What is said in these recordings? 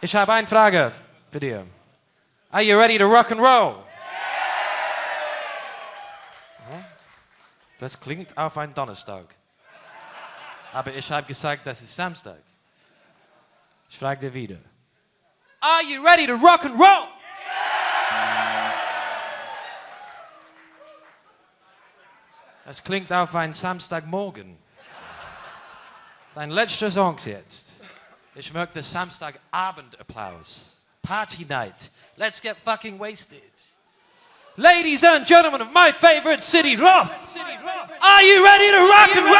Ich habe eine Frage für dich. Are you ready to rock and roll? Das klingt auf einen Donnerstag. Aber ich habe gesagt, das ist Samstag. Ich frage dir wieder. Are you ready to rock and roll? Das klingt auf einen Samstagmorgen. Dein letzter Song jetzt. Ich möchte Samstagabend-Applaus. Party night. Let's get fucking wasted. Ladies and gentlemen of my favorite city, Roth. Are you ready to rock and roll?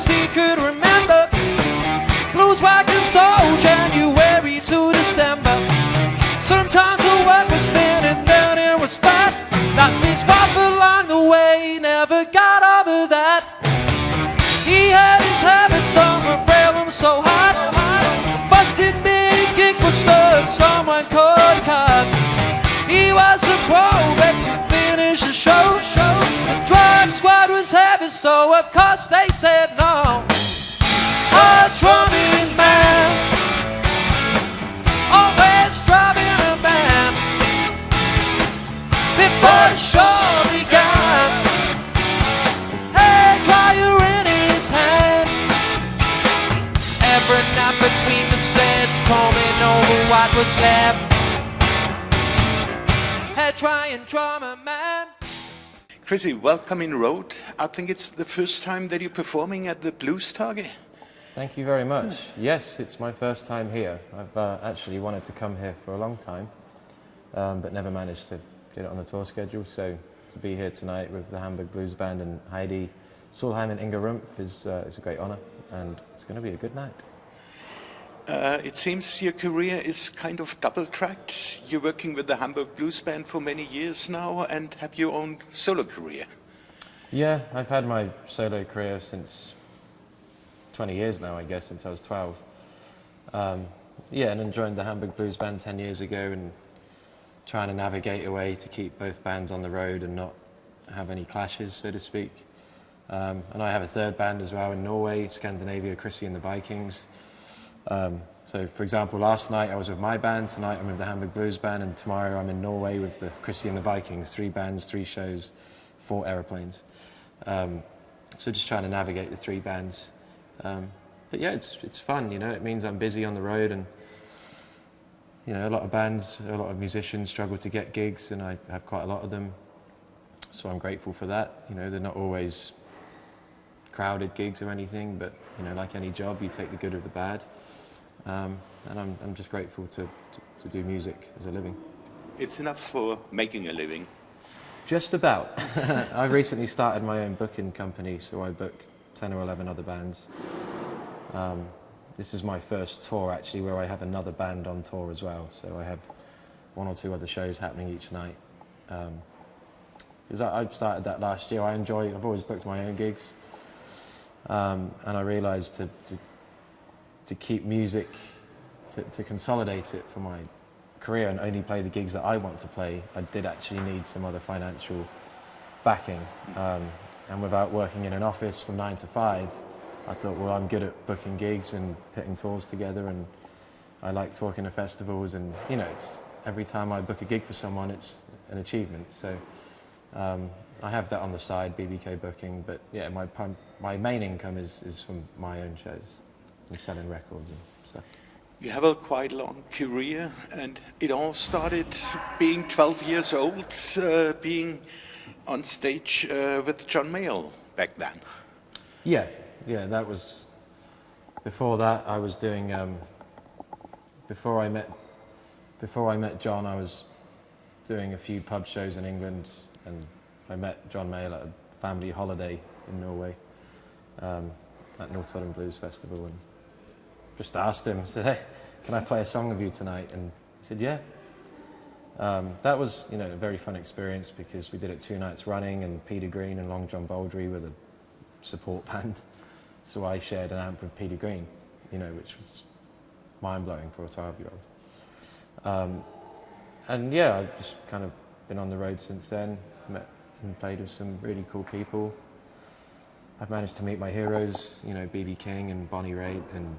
He could remember Bluestagen, so January to December. Sometimes the work was thin and then it was fat. That's this rough along the way, never got over that. He had his habits, some would rail him so hard. Busted big gig was stuff, someone called cops. He was a pro, but to finish the show. The drug squad was heavy, so of course they said no. A drumming man, always drumming a band. Before the show began, hair dryer in his hand. Every night between the sets, combing over what was left. Hair drying drummer man. Krissy, welcome in Rother. I think it's the first time that you're performing at the Bluestagen. Thank you very much. Yes, it's my first time here. I've actually wanted to come here for a long time, but never managed to get it on the tour schedule. So to be here tonight with the Hamburg Blues Band and Heidi Solheim and Inga Rumpf is a great honour, and it's going to be a good night. It seems your career is kind of double-tracked. You're working with the Hamburg Blues Band for many years now and have your own solo career. Yeah, I've had my solo career since 20 years now, I guess, since I was 12. Yeah, and then joined the Hamburg Blues Band 10 years ago and trying to navigate a way to keep both bands on the road and not have any clashes, so to speak. And I have a third band as well in Norway, Scandinavia, Krissy and the Vikings. So, for example, last night I was with my band, tonight I'm with the Hamburg Blues Band, and tomorrow I'm in Norway with the Krissy and the Vikings. 3 bands, 3 shows, 4 aeroplanes. So just trying to navigate the 3 bands. But yeah, it's fun, you know, it means I'm busy on the road, and you know, a lot of bands, a lot of musicians struggle to get gigs, and I have quite a lot of them. So I'm grateful for that. You know, they're not always crowded gigs or anything, but you know, like any job, you take the good with the bad. And I'm just grateful to do music as a living. It's enough for making a living. Just about. I recently started my own booking company, so I book 10 or 11 other bands. This is my first tour actually where I have another band on tour as well, so I have 1 or 2 other shows happening each night. Because I've started that last year. I've always booked my own gigs, and I realised to keep music, to consolidate it for my career and only play the gigs that I want to play, I did actually need some other financial backing. And without working in an office from 9 to 5, I thought, well, I'm good at booking gigs and putting tours together, and I like talking to festivals, and you know, every time I book a gig for someone, it's an achievement. So I have that on the side, BBK booking, but yeah, my main income is from my own shows and selling records and stuff. You have a quite long career, and it all started being 12 years old, being on stage with John Mayall back then. Yeah, that was, before that I was doing, before I met John, I was doing a few pub shows in England, and I met John Mayall at a family holiday in Norway, at Rother Blues Festival, and just asked him, said, hey, can I play a song of you tonight? And he said, yeah. That was, you know, a very fun experience because we did it 2 nights running, and Peter Green and Long John Baldry were the support band. So I shared an amp with Peter Green, you know, which was mind-blowing for a 12-year-old. And yeah, I've just kind of been on the road since then, met and played with some really cool people. I've managed to meet my heroes, you know, B.B. King and Bonnie Raitt, and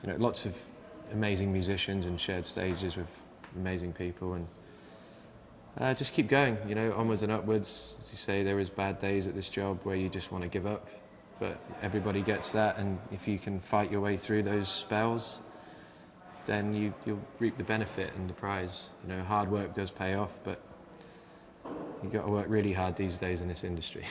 you know, lots of amazing musicians, and shared stages with amazing people, and just keep going, you know, onwards and upwards. As you say, there is bad days at this job where you just want to give up, but everybody gets that, and if you can fight your way through those spells, then you'll reap the benefit and the prize. You know, hard work does pay off, but you've got to work really hard these days in this industry.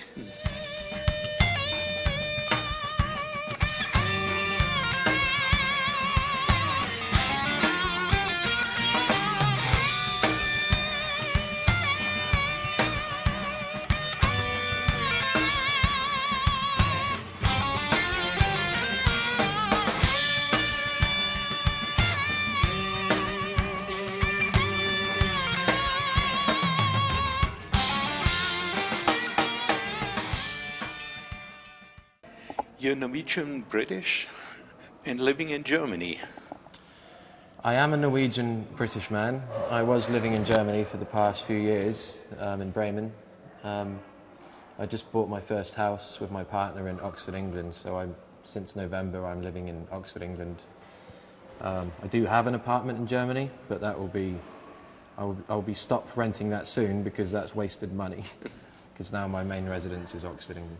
You're Norwegian British and living in Germany. I am a Norwegian British man. I was living in Germany for the past few years, in Bremen. I just bought my first house with my partner in Oxford, England, so since November I'm living in Oxford, England. I do have an apartment in Germany, but that will be, I'll be stopped renting that soon because that's wasted money, because now my main residence is Oxford, England.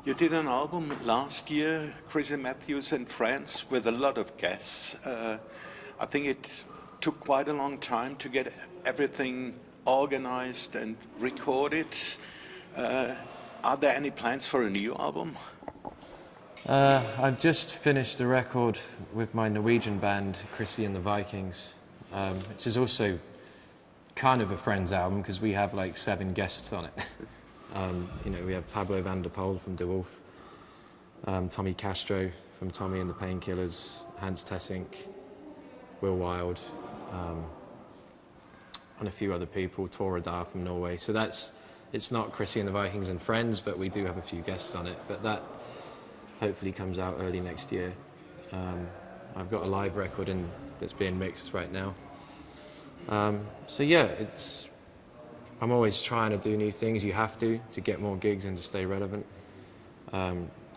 You did an album last year, Krissy Matthwes and Friends, with a lot of guests. I think it took quite a long time to get everything organized and recorded. Are there any plans for a new album? I've just finished a record with my Norwegian band, Krissy and the Vikings, which is also kind of a Friends album because we have like 7 guests on it. You know, we have Pablo van der Pol from De Wolf, Tommy Castro from Tommy and the Painkillers, Hans Tessink, Will Wilde, and a few other people, Tora Dar from Norway. So it's not Krissy and the Vikings and Friends, but we do have a few guests on it. But that hopefully comes out early next year. I've got a live record that's being mixed right now. So yeah, I'm always trying to do new things. You have to get more gigs and to stay relevant.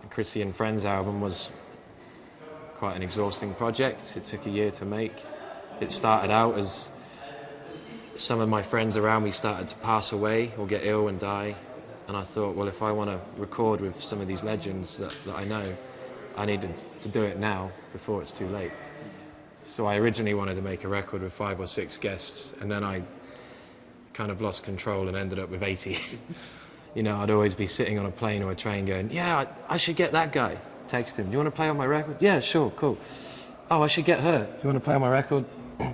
Krissy and Friends album was quite an exhausting project. It took a year to make. It started out as some of my friends around me started to pass away or get ill and die. And I thought, well, if I want to record with some of these legends that I know, I need to do it now before it's too late. So I originally wanted to make a record with 5 or 6 guests, and then I kind of lost control and ended up with 80. You know, I'd always be sitting on a plane or a train going, yeah, I should get that guy. Text him, do you want to play on my record? Yeah, sure, cool. Oh, I should get her. Do you want to play on my record?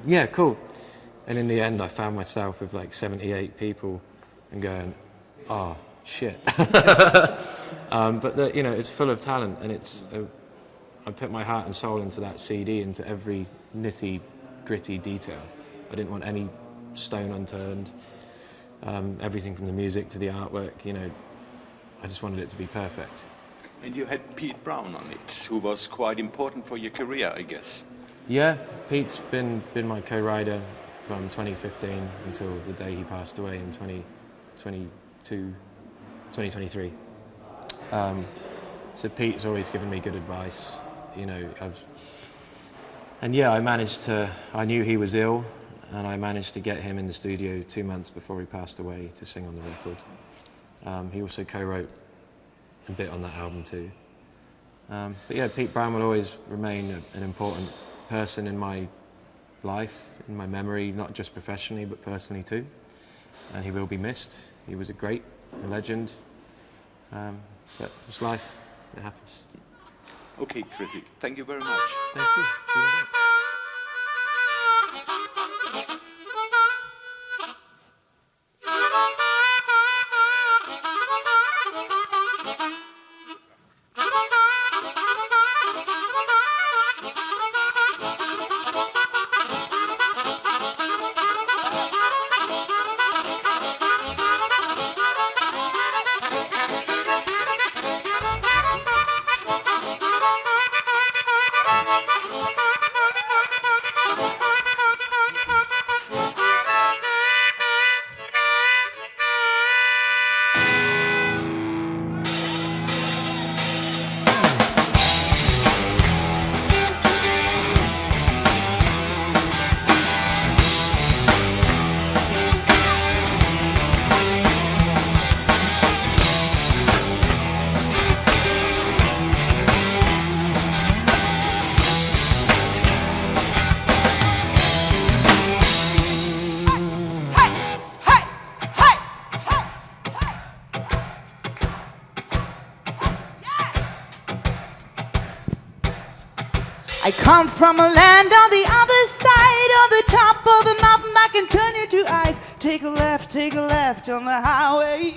Yeah, cool. And in the end, I found myself with like 78 people and going, oh, shit. But you know, it's full of talent, and I put my heart and soul into that CD, into every nitty gritty detail. I didn't want any stone unturned. Everything from the music to the artwork, you know, I just wanted it to be perfect. And you had Pete Brown on it, who was quite important for your career, I guess. Yeah, Pete's been my co-writer from 2015 until the day he passed away in 2023. So Pete's always given me good advice, you know. And yeah, I knew he was ill, and I managed to get him in the studio 2 months before he passed away to sing on the record. He also co-wrote a bit on that album too. But yeah, Pete Brown will always remain an important person in my life, in my memory, not just professionally but personally too. And he will be missed. He was a legend. But it's life, it happens. Okay, Krissy, thank you very much. Thank you. Thank you. I come from a land on the other side of the top of a mountain. I can turn you to ice. Take a left on the highway.